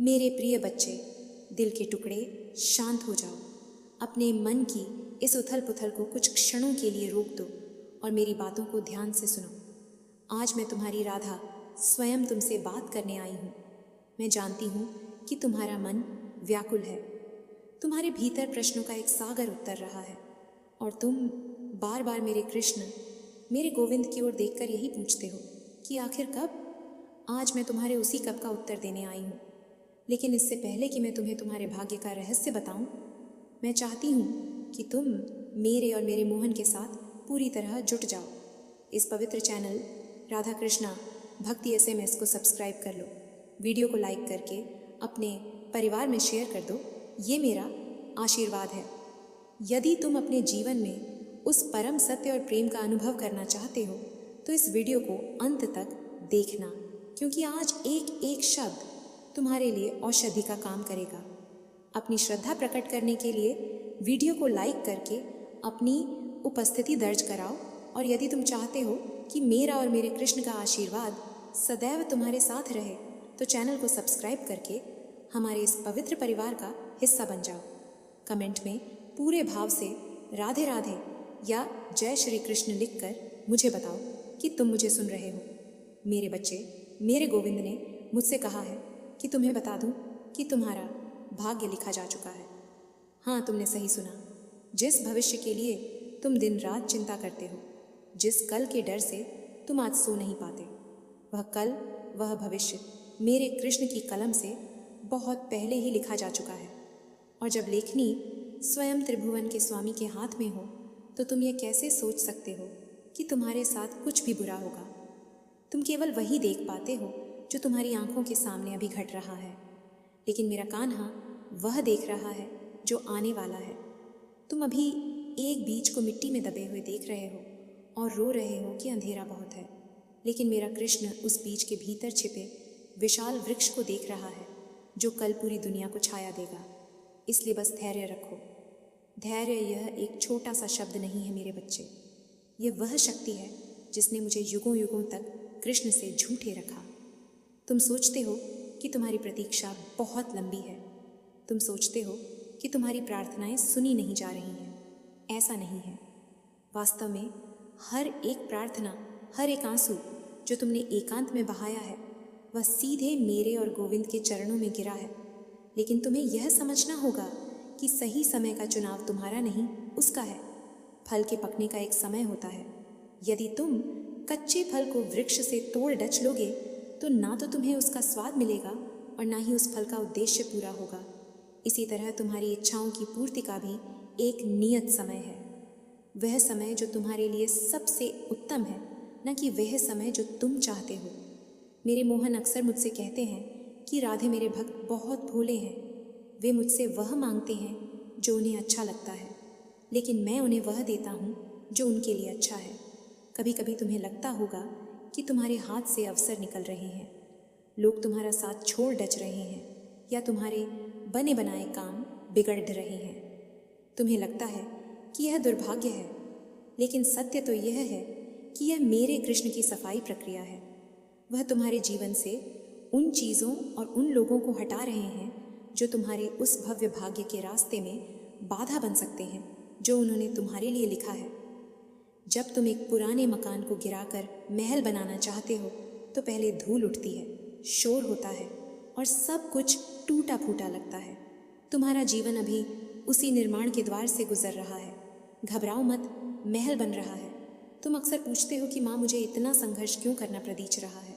मेरे प्रिय बच्चे, दिल के टुकड़े, शांत हो जाओ। अपने मन की इस उथल पुथल को कुछ क्षणों के लिए रोक दो और मेरी बातों को ध्यान से सुनो। आज मैं तुम्हारी राधा स्वयं तुमसे बात करने आई हूँ। मैं जानती हूँ कि तुम्हारा मन व्याकुल है। तुम्हारे भीतर प्रश्नों का एक सागर उतर रहा है और तुम बार बार मेरे कृष्ण, मेरे गोविंद की ओर देखकर यही पूछते हो कि आखिर कब। आज मैं तुम्हारे उसी कब का उत्तर देने आई हूँ। लेकिन इससे पहले कि मैं तुम्हें तुम्हारे भाग्य का रहस्य बताऊं, मैं चाहती हूँ कि तुम मेरे और मेरे मोहन के साथ पूरी तरह जुट जाओ। इस पवित्र चैनल राधा कृष्णा भक्ति SMS को सब्सक्राइब कर लो। वीडियो को लाइक करके अपने परिवार में शेयर कर दो। ये मेरा आशीर्वाद है। यदि तुम अपने जीवन में उस परम सत्य और प्रेम का अनुभव करना चाहते हो तो इस वीडियो को अंत तक देखना, क्योंकि आज एक एक शब्द तुम्हारे लिए औषधि का काम करेगा। अपनी श्रद्धा प्रकट करने के लिए वीडियो को लाइक करके अपनी उपस्थिति दर्ज कराओ। और यदि तुम चाहते हो कि मेरा और मेरे कृष्ण का आशीर्वाद सदैव तुम्हारे साथ रहे तो चैनल को सब्सक्राइब करके हमारे इस पवित्र परिवार का हिस्सा बन जाओ। कमेंट में पूरे भाव से राधे राधे या जय श्री कृष्ण लिखकर मुझे बताओ कि तुम मुझे सुन रहे हो। मेरे बच्चे, मेरे गोविंद ने मुझसे कहा है कि तुम्हें बता दूं कि तुम्हारा भाग्य लिखा जा चुका है। हाँ, तुमने सही सुना। जिस भविष्य के लिए तुम दिन रात चिंता करते हो, जिस कल के डर से तुम आज सो नहीं पाते, वह कल, वह भविष्य मेरे कृष्ण की कलम से बहुत पहले ही लिखा जा चुका है। और जब लेखनी स्वयं त्रिभुवन के स्वामी के हाथ में हो तो तुम ये कैसे सोच सकते हो कि तुम्हारे साथ कुछ भी बुरा होगा। तुम केवल वही देख पाते हो जो तुम्हारी आंखों के सामने अभी घट रहा है, लेकिन मेरा कान्हा वह देख रहा है जो आने वाला है। तुम अभी एक बीज को मिट्टी में दबे हुए देख रहे हो और रो रहे हो कि अंधेरा बहुत है, लेकिन मेरा कृष्ण उस बीज के भीतर छिपे विशाल वृक्ष को देख रहा है जो कल पूरी दुनिया को छाया देगा। इसलिए बस धैर्य रखो। धैर्य यह एक छोटा सा शब्द नहीं है मेरे बच्चे, यह वह शक्ति है जिसने मुझे युगों युगों तक कृष्ण से झूठे रखा। तुम सोचते हो कि तुम्हारी प्रतीक्षा बहुत लंबी है। तुम सोचते हो कि तुम्हारी प्रार्थनाएं सुनी नहीं जा रही हैं। ऐसा नहीं है। वास्तव में हर एक प्रार्थना, हर एक आंसू जो तुमने एकांत में बहाया है, वह सीधे मेरे और गोविंद के चरणों में गिरा है। लेकिन तुम्हें यह समझना होगा कि सही समय का चुनाव तुम्हारा नहीं, उसका है। फल के पकने का एक समय होता है। यदि तुम कच्चे फल को वृक्ष से तोड़ डच लोगे तो ना तो तुम्हें उसका स्वाद मिलेगा और ना ही उस फल का उद्देश्य पूरा होगा। इसी तरह तुम्हारी इच्छाओं की पूर्ति का भी एक नियत समय है। वह समय जो तुम्हारे लिए सबसे उत्तम है, न कि वह समय जो तुम चाहते हो। मेरे मोहन अक्सर मुझसे कहते हैं कि राधे, मेरे भक्त बहुत भोले हैं। वे मुझसे वह मांगते हैं जो उन्हें अच्छा लगता है, लेकिन मैं उन्हें वह देता हूँ जो उनके लिए अच्छा है। कभी कभी तुम्हें लगता होगा कि तुम्हारे हाथ से अवसर निकल रहे हैं, लोग तुम्हारा साथ छोड़ डच रहे हैं, या तुम्हारे बने बनाए काम बिगड़ रहे हैं। तुम्हें लगता है कि यह दुर्भाग्य है, लेकिन सत्य तो यह है कि यह मेरे कृष्ण की सफाई प्रक्रिया है। वह तुम्हारे जीवन से उन चीज़ों और उन लोगों को हटा रहे हैं जो तुम्हारे उस भव्य भाग्य के रास्ते में बाधा बन सकते हैं जो उन्होंने तुम्हारे लिए लिखा है। जब तुम एक पुराने मकान को गिराकर महल बनाना चाहते हो तो पहले धूल उठती है, शोर होता है और सब कुछ टूटा फूटा लगता है। तुम्हारा जीवन अभी उसी निर्माण के द्वार से गुजर रहा है। घबराओ मत, महल बन रहा है। तुम अक्सर पूछते हो कि माँ, मुझे इतना संघर्ष क्यों करना प्रतीच रहा है।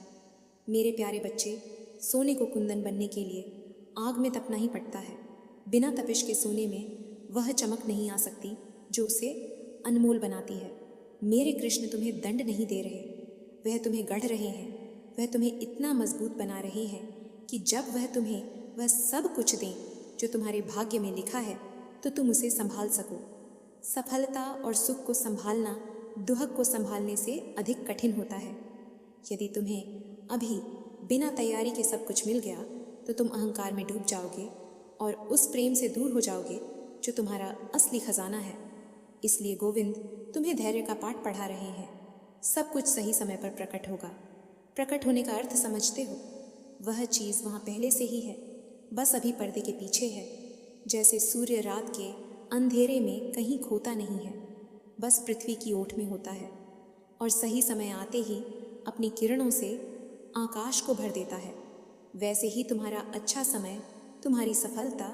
मेरे प्यारे बच्चे, सोने को कुंदन बनने के लिए आग में तपना ही पड़ता है। बिना तपिश के सोने में वह चमक नहीं आ सकती जो उसे अनमोल बनाती है। मेरे कृष्ण तुम्हें दंड नहीं दे रहे, वह तुम्हें गढ़ रहे हैं। वह तुम्हें इतना मजबूत बना रहे हैं कि जब वह तुम्हें वह सब कुछ दें जो तुम्हारे भाग्य में लिखा है तो तुम उसे संभाल सको। सफलता और सुख को संभालना दुहक को संभालने से अधिक कठिन होता है। यदि तुम्हें अभी बिना तैयारी के सब कुछ मिल गया तो तुम अहंकार में डूब जाओगे और उस प्रेम से दूर हो जाओगे जो तुम्हारा असली खजाना है। इसलिए गोविंद तुम्हें धैर्य का पाठ पढ़ा रहे हैं। सब कुछ सही समय पर प्रकट होगा। प्रकट होने का अर्थ समझते हो? वह चीज़ वहाँ पहले से ही है। बस अभी पर्दे के पीछे है। जैसे सूर्य रात के अंधेरे में कहीं खोता नहीं है, बस पृथ्वी की ओट में होता है और सही समय आते ही अपनी किरणों से आकाश को भर देता है। वैसे ही तुम्हारा अच्छा समय, तुम्हारी सफलता,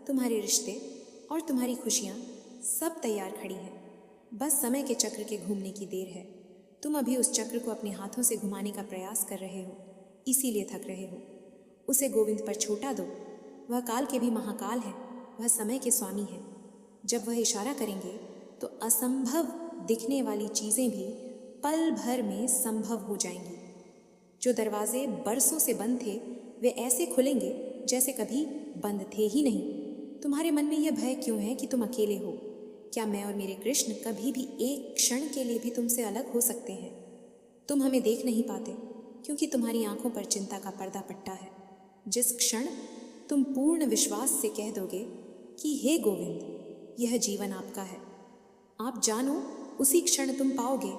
तुम्हारे रिश्ते और तुम्हारी खुशियाँ सब तैयार खड़ी हैं। बस समय के चक्र के घूमने की देर है। तुम अभी उस चक्र को अपने हाथों से घुमाने का प्रयास कर रहे हो, इसीलिए थक रहे हो। उसे गोविंद पर छोटा दो। वह काल के भी महाकाल है, वह समय के स्वामी है। जब वह इशारा करेंगे तो असंभव दिखने वाली चीज़ें भी पल भर में संभव हो जाएंगी। जो दरवाजे बरसों से बंद थे वे ऐसे खुलेंगे जैसे कभी बंद थे ही नहीं। तुम्हारे मन में यह भय क्यों है कि तुम अकेले हो? क्या मैं और मेरे कृष्ण कभी भी एक क्षण के लिए भी तुमसे अलग हो सकते हैं? तुम हमें देख नहीं पाते क्योंकि तुम्हारी आंखों पर चिंता का पर्दा पट्टा है। जिस क्षण तुम पूर्ण विश्वास से कह दोगे कि हे गोविंद, यह जीवन आपका है, आप जानो उसी क्षण तुम पाओगे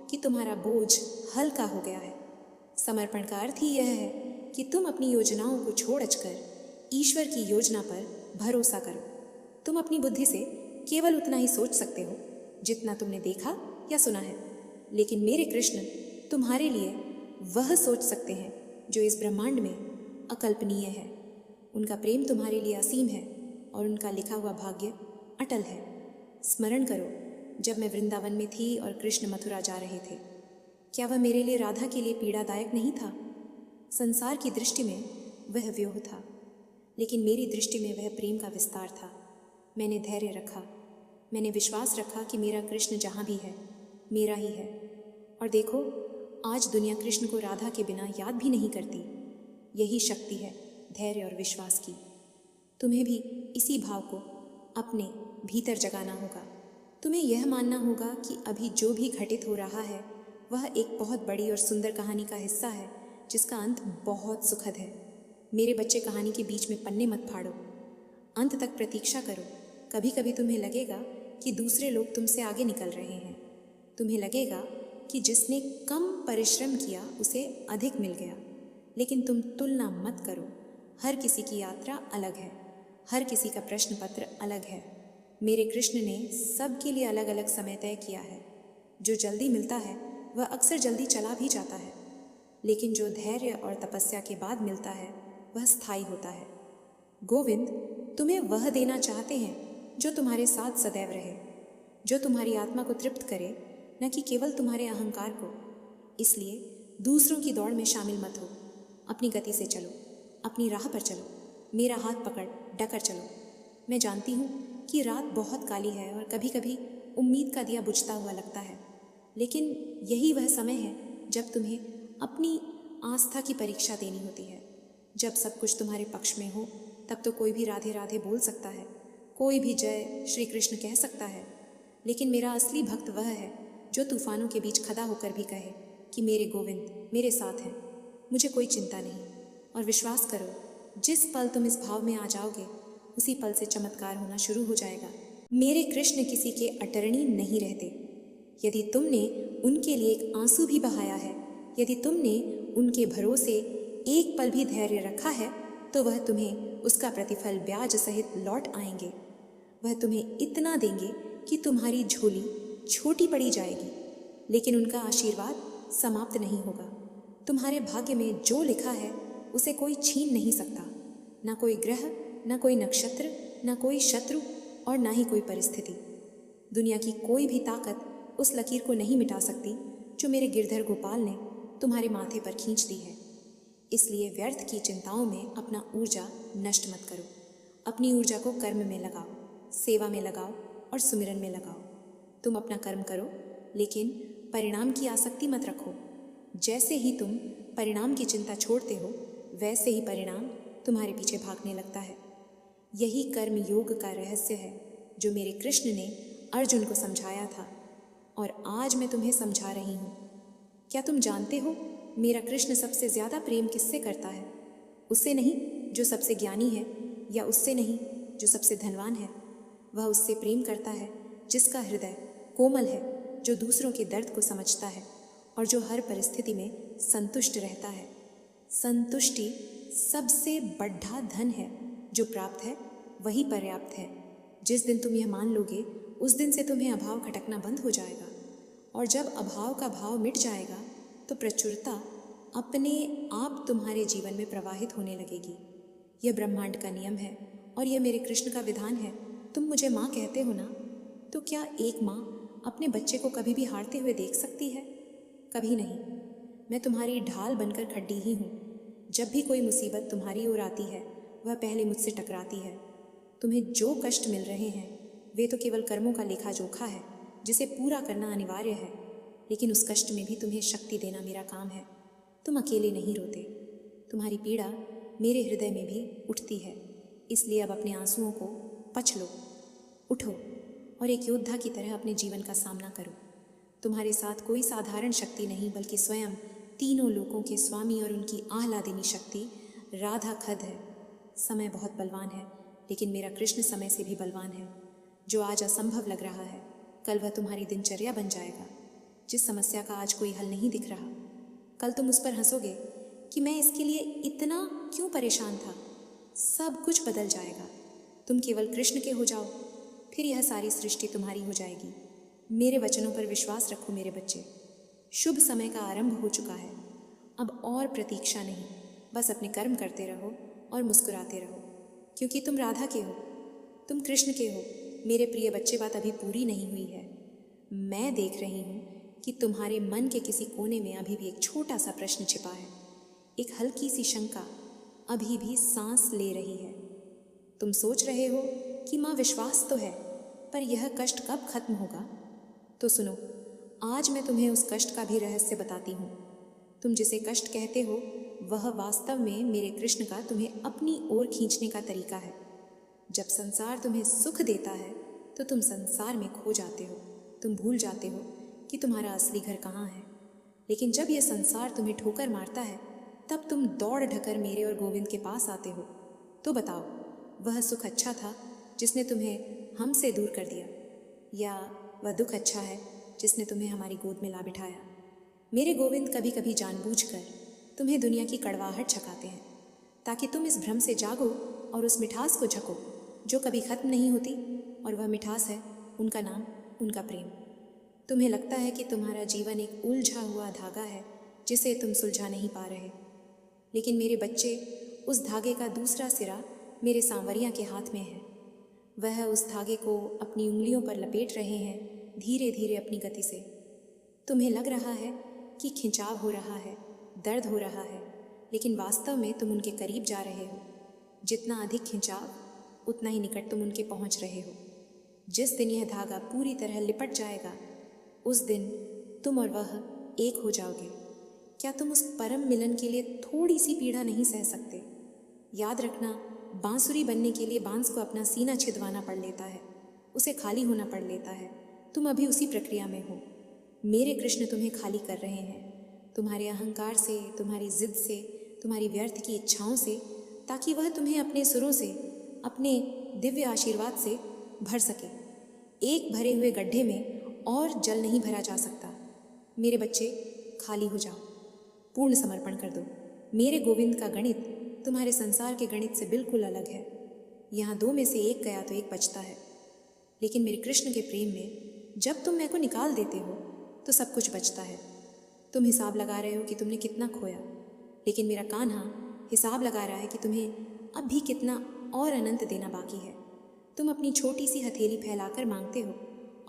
कि तुम्हारा बोझ हल्का हो गया है। समर्पण का अर्थ ही यह है कि तुम अपनी योजनाओं को छोड़कर ईश्वर की योजना पर भरोसा करो। तुम अपनी बुद्धि से केवल उतना ही सोच सकते हो जितना तुमने देखा या सुना है, लेकिन मेरे कृष्ण तुम्हारे लिए वह सोच सकते हैं जो इस ब्रह्मांड में अकल्पनीय है। उनका प्रेम तुम्हारे लिए असीम है और उनका लिखा हुआ भाग्य अटल है। स्मरण करो, जब मैं वृंदावन में थी और कृष्ण मथुरा जा रहे थे, क्या वह मेरे लिए राधा के लिए पीड़ादायक नहीं था? संसार की दृष्टि में वह व्योह था, लेकिन मेरी दृष्टि में वह प्रेम का विस्तार था। मैंने धैर्य रखा, मैंने विश्वास रखा कि मेरा कृष्ण जहाँ भी है मेरा ही है। और देखो, आज दुनिया कृष्ण को राधा के बिना याद भी नहीं करती। यही शक्ति है धैर्य और विश्वास की। तुम्हें भी इसी भाव को अपने भीतर जगाना होगा। तुम्हें यह मानना होगा कि अभी जो भी घटित हो रहा है वह एक बहुत बड़ी और सुंदर कहानी का हिस्सा है जिसका अंत बहुत सुखद है। मेरे बच्चे, कहानी के बीच में पन्ने मत फाड़ो, अंत तक प्रतीक्षा करो। कभी कभी तुम्हें लगेगा कि दूसरे लोग तुमसे आगे निकल रहे हैं। तुम्हें लगेगा कि जिसने कम परिश्रम किया उसे अधिक मिल गया, लेकिन तुम तुलना मत करो। हर किसी की यात्रा अलग है, हर किसी का प्रश्न पत्र अलग है। मेरे कृष्ण ने सबके लिए अलग अलग समय तय किया है। जो जल्दी मिलता है वह अक्सर जल्दी चला भी जाता है, लेकिन जो धैर्य और तपस्या के बाद मिलता है वह स्थायी होता है। गोविंद तुम्हें वह देना चाहते हैं जो तुम्हारे साथ सदैव रहे, जो तुम्हारी आत्मा को तृप्त करे, न कि केवल तुम्हारे अहंकार को। इसलिए दूसरों की दौड़ में शामिल मत हो। अपनी गति से चलो, अपनी राह पर चलो, मेरा हाथ पकड़ डकर चलो। मैं जानती हूँ कि रात बहुत काली है और कभी कभी उम्मीद का दिया बुझता हुआ लगता है, लेकिन यही वह समय है जब तुम्हें अपनी आस्था की परीक्षा देनी होती है। जब सब कुछ तुम्हारे पक्ष में हो तब तो कोई भी राधे राधे बोल सकता है, कोई भी जय श्री कृष्ण कह सकता है, लेकिन मेरा असली भक्त वह है जो तूफानों के बीच खड़ा होकर भी कहे कि मेरे गोविंद मेरे साथ हैं, मुझे कोई चिंता नहीं। और विश्वास करो, जिस पल तुम इस भाव में आ जाओगे उसी पल से चमत्कार होना शुरू हो जाएगा। मेरे कृष्ण किसी के अटर्नी नहीं रहते। यदि तुमने उनके लिए एक आंसू भी बहाया है, यदि तुमने उनके भरोसे एक पल भी धैर्य रखा है, तो वह तुम्हें उसका प्रतिफल ब्याज सहित लौट आएंगे। वह तुम्हें इतना देंगे कि तुम्हारी झोली छोटी पड़ी जाएगी, लेकिन उनका आशीर्वाद समाप्त नहीं होगा। तुम्हारे भाग्य में जो लिखा है उसे कोई छीन नहीं सकता, ना कोई ग्रह, ना कोई नक्षत्र, ना कोई शत्रु और ना ही कोई परिस्थिति। दुनिया की कोई भी ताकत उस लकीर को नहीं मिटा सकती जो मेरे गिरधर गोपाल ने तुम्हारे माथे पर खींच दी है। इसलिए व्यर्थ की चिंताओं में अपना ऊर्जा नष्ट मत करो। अपनी ऊर्जा को कर्म में लगाओ, सेवा में लगाओ और सुमिरन में लगाओ। तुम अपना कर्म करो, लेकिन परिणाम की आसक्ति मत रखो। जैसे ही तुम परिणाम की चिंता छोड़ते हो, वैसे ही परिणाम तुम्हारे पीछे भागने लगता है। यही कर्म योग का रहस्य है जो मेरे कृष्ण ने अर्जुन को समझाया था और आज मैं तुम्हें समझा रही हूँ। क्या तुम जानते हो मेरा कृष्ण सबसे ज़्यादा प्रेम किससे करता है? उससे नहीं जो सबसे ज्ञानी है, या उससे नहीं जो सबसे धनवान है। वह उससे प्रेम करता है जिसका हृदय कोमल है, जो दूसरों के दर्द को समझता है और जो हर परिस्थिति में संतुष्ट रहता है। संतुष्टि सबसे बड़ा धन है। जो प्राप्त है वही पर्याप्त है। जिस दिन तुम यह मान लोगे उस दिन से तुम्हें अभाव खटकना बंद हो जाएगा, और जब अभाव का भाव मिट जाएगा तो प्रचुरता अपने आप तुम्हारे जीवन में प्रवाहित होने लगेगी। यह ब्रह्मांड का नियम है और यह मेरे कृष्ण का विधान है। तुम मुझे माँ कहते हो ना, तो क्या एक माँ अपने बच्चे को कभी भी हारते हुए देख सकती है? कभी नहीं। मैं तुम्हारी ढाल बनकर खड़ी ही हूँ। जब भी कोई मुसीबत तुम्हारी ओर आती है वह पहले मुझसे टकराती है। तुम्हें जो कष्ट मिल रहे हैं वे तो केवल कर्मों का लेखा जोखा है जिसे पूरा करना अनिवार्य है, लेकिन उस कष्ट में भी तुम्हें शक्ति देना मेरा काम है। तुम अकेले नहीं रोते, तुम्हारी पीड़ा मेरे हृदय में भी उठती है। इसलिए अब अपने आंसुओं को पच लो, उठो और एक योद्धा की तरह अपने जीवन का सामना करो। तुम्हारे साथ कोई साधारण शक्ति नहीं बल्कि स्वयं तीनों लोकों के स्वामी और उनकी आह्लादिनी शक्ति राधा खद है। समय बहुत बलवान है, लेकिन मेरा कृष्ण समय से भी बलवान है। जो आज असंभव लग रहा है कल वह तुम्हारी दिनचर्या बन जाएगा। जिस समस्या का आज कोई हल नहीं दिख रहा, कल तुम उस पर हंसोगे कि मैं इसके लिए इतना क्यों परेशान था। सब कुछ बदल जाएगा। तुम केवल कृष्ण के हो जाओ, फिर यह सारी सृष्टि तुम्हारी हो जाएगी। मेरे वचनों पर विश्वास रखो मेरे बच्चे। शुभ समय का आरंभ हो चुका है। अब और प्रतीक्षा नहीं, बस अपने कर्म करते रहो और मुस्कुराते रहो, क्योंकि तुम राधा के हो, तुम कृष्ण के हो। मेरे प्रिय बच्चे, बात अभी पूरी नहीं हुई है। मैं देख रही हूँ कि तुम्हारे मन के किसी कोने में अभी भी एक छोटा सा प्रश्न छिपा है। एक हल्की सी शंका अभी भी सांस ले रही है। तुम सोच रहे हो कि माँ विश्वास तो है, पर यह कष्ट कब खत्म होगा? तो सुनो, आज मैं तुम्हें उस कष्ट का भी रहस्य बताती हूँ। तुम जिसे कष्ट कहते हो वह वास्तव में मेरे कृष्ण का तुम्हें अपनी ओर खींचने का तरीका है। जब संसार तुम्हें सुख देता है तो तुम संसार में खो जाते हो। तुम भूल जाते हो कि तुम्हारा असली घर कहाँ है। लेकिन जब यह संसार तुम्हें ठोकर मारता है तब तुम दौड़ ढकर मेरे और गोविंद के पास आते हो। तो बताओ, वह सुख अच्छा था जिसने तुम्हें हमसे दूर कर दिया, या वह दुख अच्छा है जिसने तुम्हें हमारी गोद में ला बिठाया? मेरे गोविंद कभी कभी जानबूझकर तुम्हें दुनिया की कड़वाहट छकाते हैं ताकि तुम इस भ्रम से जागो और उस मिठास को झको जो कभी खत्म नहीं होती, और वह मिठास है उनका नाम, उनका प्रेम। तुम्हें लगता है कि तुम्हारा जीवन एक उलझा हुआ धागा है जिसे तुम सुलझा नहीं पा रहे, लेकिन मेरे बच्चे, उस धागे का दूसरा सिरा मेरे सांवरिया के हाथ में है। वह उस धागे को अपनी उंगलियों पर लपेट रहे हैं, धीरे धीरे अपनी गति से। तुम्हें लग रहा है कि खिंचाव हो रहा है, दर्द हो रहा है, लेकिन वास्तव में तुम उनके करीब जा रहे हो। जितना अधिक खिंचाव उतना ही निकट तुम उनके पहुंच रहे हो। जिस दिन यह धागा पूरी तरह लिपट जाएगा उस दिन तुम और वह एक हो जाओगे। क्या तुम उस परम मिलन के लिए थोड़ी सी पीड़ा नहीं सह सकते? याद रखना, बांसुरी बनने के लिए बांस को अपना सीना छिदवाना पड़ लेता है, उसे खाली होना पड़ लेता है। तुम अभी उसी प्रक्रिया में हो। मेरे कृष्ण तुम्हें खाली कर रहे हैं, तुम्हारे अहंकार से, तुम्हारी जिद से, तुम्हारी व्यर्थ की इच्छाओं से, ताकि वह तुम्हें अपने सुरों से, अपने दिव्य आशीर्वाद से भर सके। एक भरे हुए गड्ढे में और जल नहीं भरा जा सकता। मेरे बच्चे, खाली हो जाओ, पूर्ण समर्पण कर दो। मेरे गोविंद का गणित तुम्हारे संसार के गणित से बिल्कुल अलग है। यहाँ दो में से एक गया तो एक बचता है, लेकिन मेरे कृष्ण के प्रेम में जब तुम मैं को निकाल देते हो तो सब कुछ बचता है। तुम हिसाब लगा रहे हो कि तुमने कितना खोया, लेकिन मेरा कान्हा हिसाब लगा रहा है कि तुम्हें अब भी कितना और अनंत देना बाकी है। तुम अपनी छोटी सी हथेली फैलाकर मांगते हो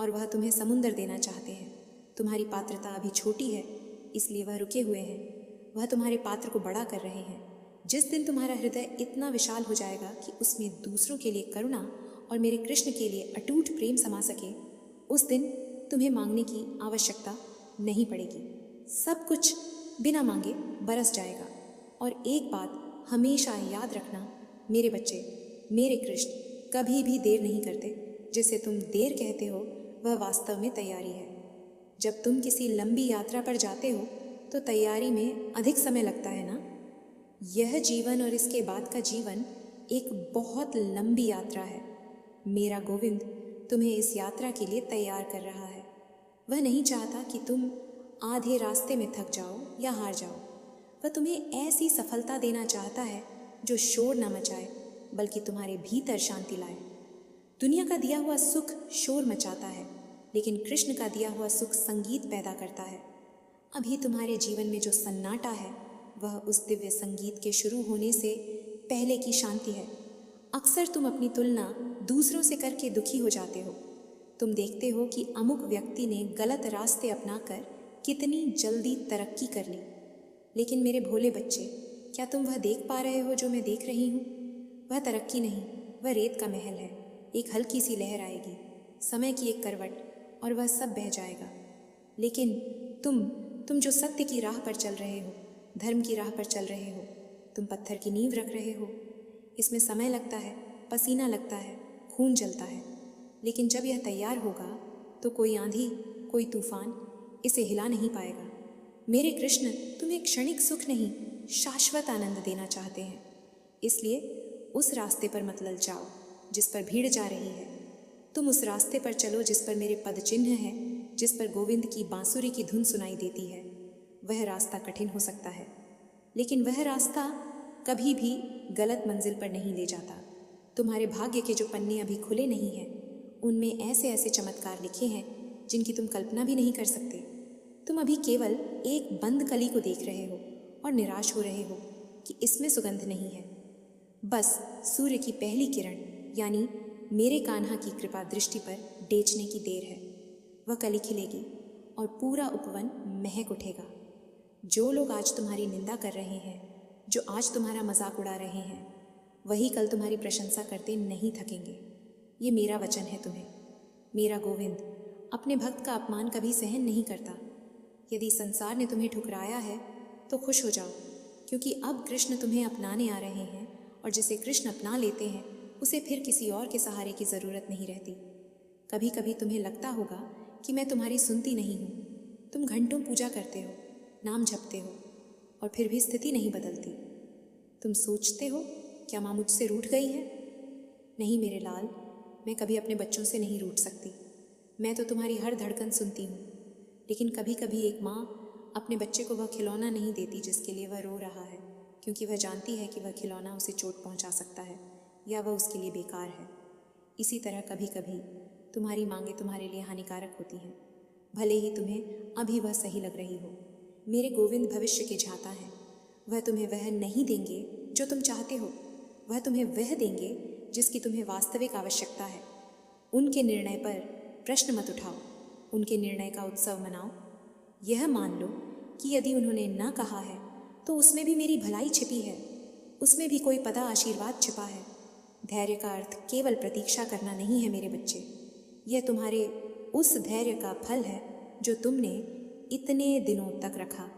और वह तुम्हें समुंदर देना चाहते हैं। तुम्हारी पात्रता अभी छोटी है, इसलिए वह रुके हुए हैं। वह तुम्हारे पात्र को बड़ा कर रहे हैं। जिस दिन तुम्हारा हृदय इतना विशाल हो जाएगा कि उसमें दूसरों के लिए करुणा और मेरे कृष्ण के लिए अटूट प्रेम समा सके, उस दिन तुम्हें मांगने की आवश्यकता नहीं पड़ेगी। सब कुछ बिना मांगे बरस जाएगा। और एक बात हमेशा याद रखना मेरे बच्चे, मेरे कृष्ण कभी भी देर नहीं करते। जिसे तुम देर कहते हो वह वास्तव में तैयारी है। जब तुम किसी लंबी यात्रा पर जाते हो तो तैयारी में अधिक समय लगता है ना। यह जीवन और इसके बाद का जीवन एक बहुत लंबी यात्रा है। मेरा गोविंद तुम्हें इस यात्रा के लिए तैयार कर रहा है। वह नहीं चाहता कि तुम आधे रास्ते में थक जाओ या हार जाओ। वह तुम्हें ऐसी सफलता देना चाहता है जो शोर न मचाए, बल्कि तुम्हारे भीतर शांति लाए। दुनिया का दिया हुआ सुख शोर मचाता है, लेकिन कृष्ण का दिया हुआ सुख संगीत पैदा करता है। अभी तुम्हारे जीवन में जो सन्नाटा है वह उस दिव्य संगीत के शुरू होने से पहले की शांति है। अक्सर तुम अपनी तुलना दूसरों से करके दुखी हो जाते हो। तुम देखते हो कि अमुक व्यक्ति ने गलत रास्ते अपनाकर कितनी जल्दी तरक्की कर ली। लेकिन मेरे भोले बच्चे, क्या तुम वह देख पा रहे हो जो मैं देख रही हूँ? वह तरक्की नहीं, वह रेत का महल है। एक हल्की सी लहर आएगी, समय की एक करवट, और वह सब बह जाएगा। लेकिन तुम जो सत्य की राह पर चल रहे हो, धर्म की राह पर चल रहे हो, तुम पत्थर की नींव रख रहे हो। इसमें समय लगता है, पसीना लगता है, खून जलता है, लेकिन जब यह तैयार होगा तो कोई आंधी, कोई तूफान इसे हिला नहीं पाएगा। मेरे कृष्ण तुम्हें क्षणिक सुख नहीं, शाश्वत आनंद देना चाहते हैं। इसलिए उस रास्ते पर मत ललचाओ जिस पर भीड़ जा रही है। तुम उस रास्ते पर चलो जिस पर मेरे पद चिन्ह है, जिस पर गोविंद की बांसुरी की धुन सुनाई देती है। वह रास्ता कठिन हो सकता है, लेकिन वह रास्ता कभी भी गलत मंजिल पर नहीं ले जाता। तुम्हारे भाग्य के जो पन्ने अभी खुले नहीं हैं, उनमें ऐसे ऐसे चमत्कार लिखे हैं जिनकी तुम कल्पना भी नहीं कर सकते। तुम अभी केवल एक बंद कली को देख रहे हो और निराश हो रहे हो कि इसमें सुगंध नहीं है। बस सूर्य की पहली किरण यानी मेरे कान्हा की कृपा दृष्टि पर डेचने की देर है। वह कली खिलेगी और पूरा उपवन महक उठेगा। जो लोग आज तुम्हारी निंदा कर रहे हैं, जो आज तुम्हारा मजाक उड़ा रहे हैं, वही कल तुम्हारी प्रशंसा करते नहीं थकेंगे। ये मेरा वचन है तुम्हें। मेरा गोविंद अपने भक्त का अपमान कभी सहन नहीं करता। यदि संसार ने तुम्हें ठुकराया है तो खुश हो जाओ, क्योंकि अब कृष्ण तुम्हें अपनाने आ रहे हैं, और जिसे कृष्ण अपना लेते हैं उसे फिर किसी और के सहारे की ज़रूरत नहीं रहती। कभी कभी तुम्हें लगता होगा कि मैं तुम्हारी सुनती नहीं हूँ। तुम घंटों पूजा करते हो, नाम जपते हो, और फिर भी स्थिति नहीं बदलती। तुम सोचते हो क्या माँ मुझसे रूठ गई है? नहीं मेरे लाल, मैं कभी अपने बच्चों से नहीं रूठ सकती। मैं तो तुम्हारी हर धड़कन सुनती हूँ, लेकिन कभी कभी एक माँ अपने बच्चे को वह खिलौना नहीं देती जिसके लिए वह रो रहा है, क्योंकि वह जानती है कि वह खिलौना उसे चोट पहुँचा सकता है या वह उसके लिए बेकार है। इसी तरह कभी कभी तुम्हारी मांगें तुम्हारे लिए हानिकारक होती हैं, भले ही तुम्हें अभी वह सही लग रही हो। मेरे गोविंद भविष्य के झाता हैं। वह तुम्हें वह नहीं देंगे जो तुम चाहते हो, वह तुम्हें वह देंगे जिसकी तुम्हें वास्तविक आवश्यकता है। उनके निर्णय पर प्रश्न मत उठाओ, उनके निर्णय का उत्सव मनाओ। यह मान लो कि यदि उन्होंने न कहा है तो उसमें भी मेरी भलाई छिपी है, उसमें भी कोई पदा आशीर्वाद छिपा है। धैर्य का अर्थ केवल प्रतीक्षा करना नहीं है मेरे बच्चे। यह तुम्हारे उस धैर्य का फल है जो तुमने इतने दिनों तक रखा।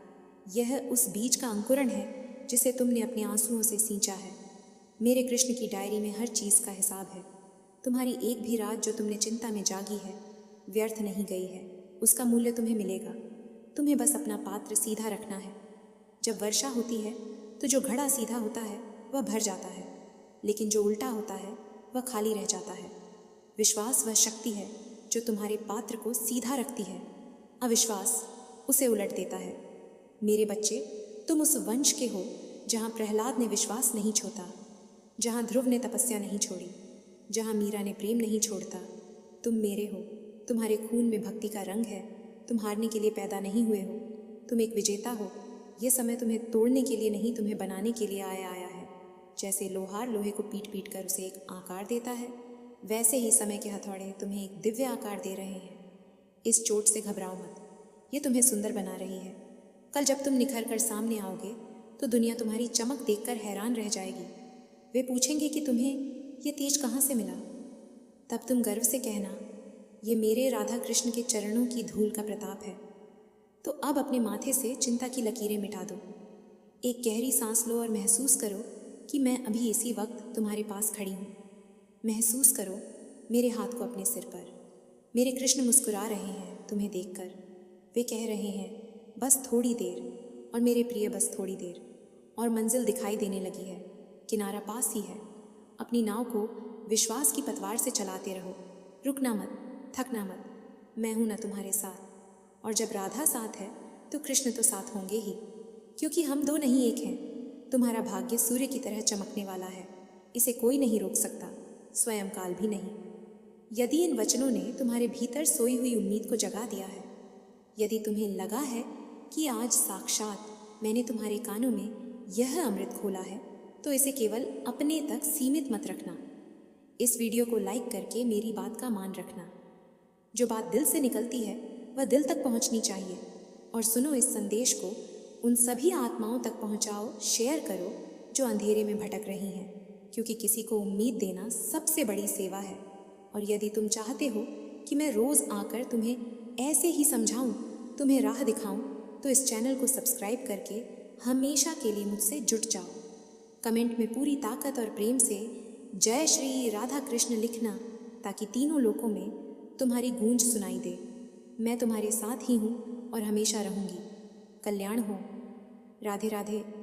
यह उस बीज का अंकुरण है जिसे तुमने अपने आंसुओं से सींचा है। मेरे कृष्ण की डायरी में हर चीज़ का हिसाब है। तुम्हारी एक भी रात जो तुमने चिंता में जागी है व्यर्थ नहीं गई है। उसका मूल्य तुम्हें मिलेगा। तुम्हें बस अपना पात्र सीधा रखना है। जब वर्षा होती है तो जो घड़ा सीधा होता है वह भर जाता है, लेकिन जो उल्टा होता है वह खाली रह जाता है। विश्वास वह शक्ति है जो तुम्हारे पात्र को सीधा रखती है, अविश्वास उसे उलट देता है। मेरे बच्चे, तुम उस वंश के हो जहाँ प्रहलाद ने विश्वास नहीं छोड़ा, जहाँ ध्रुव ने तपस्या नहीं छोड़ी, जहाँ मीरा ने प्रेम नहीं छोड़ता। तुम मेरे हो, तुम्हारे खून में भक्ति का रंग है। तुम हारने के लिए पैदा नहीं हुए हो, तुम एक विजेता हो। यह समय तुम्हें तोड़ने के लिए नहीं, तुम्हें बनाने के लिए आया है। जैसे लोहार लोहे को पीट पीट कर उसे एक आकार देता है, वैसे ही समय के हथौड़े तुम्हें एक दिव्य आकार दे रहे हैं। इस चोट से घबराओ मत, ये तुम्हें सुंदर बना रही है। कल जब तुम निखर कर सामने आओगे तो दुनिया तुम्हारी चमक देखकर हैरान रह जाएगी। वे पूछेंगे कि तुम्हें ये तेज कहाँ से मिला। तब तुम गर्व से कहना, ये मेरे राधा कृष्ण के चरणों की धूल का प्रताप है। तो अब अपने माथे से चिंता की लकीरें मिटा दो। एक गहरी सांस लो और महसूस करो कि मैं अभी इसी वक्त तुम्हारे पास खड़ी हूँ। महसूस करो मेरे हाथ को अपने सिर पर। मेरे कृष्ण मुस्कुरा रहे हैं तुम्हें देखकर। वे कह रहे हैं बस थोड़ी देर, और मेरे प्रिय बस थोड़ी देर, और मंजिल दिखाई देने लगी है। किनारा पास ही है। अपनी नाव को विश्वास की पतवार से चलाते रहो। रुकना मत, थकना मत। मैं हूँ ना तुम्हारे साथ। और जब राधा साथ है तो कृष्ण तो साथ होंगे ही, क्योंकि हम दो नहीं एक हैं। तुम्हारा भाग्य सूर्य की तरह चमकने वाला है। इसे कोई नहीं रोक सकता, स्वयं काल भी नहीं। यदि इन वचनों ने तुम्हारे भीतर सोई हुई उम्मीद को जगा दिया है, यदि तुम्हें लगा है कि आज साक्षात मैंने तुम्हारे कानों में यह अमृत खोला है, तो इसे केवल अपने तक सीमित मत रखना। इस वीडियो को लाइक करके मेरी बात का मान रखना। जो बात दिल से निकलती है वह दिल तक पहुंचनी चाहिए। और सुनो, इस संदेश को उन सभी आत्माओं तक पहुंचाओ, शेयर करो जो अंधेरे में भटक रही हैं, क्योंकि किसी को उम्मीद देना सबसे बड़ी सेवा है। और यदि तुम चाहते हो कि मैं रोज़ आकर तुम्हें ऐसे ही समझाऊं, तुम्हें राह दिखाऊं, तो इस चैनल को सब्सक्राइब करके हमेशा के लिए मुझसे जुट जाओ। कमेंट में पूरी ताकत और प्रेम से जय श्री राधा कृष्ण लिखना, ताकि तीनों लोकों में तुम्हारी गूंज सुनाई दे। मैं तुम्हारे साथ ही हूँ और हमेशा रहूँगी। कल्याण हो। राधे राधे।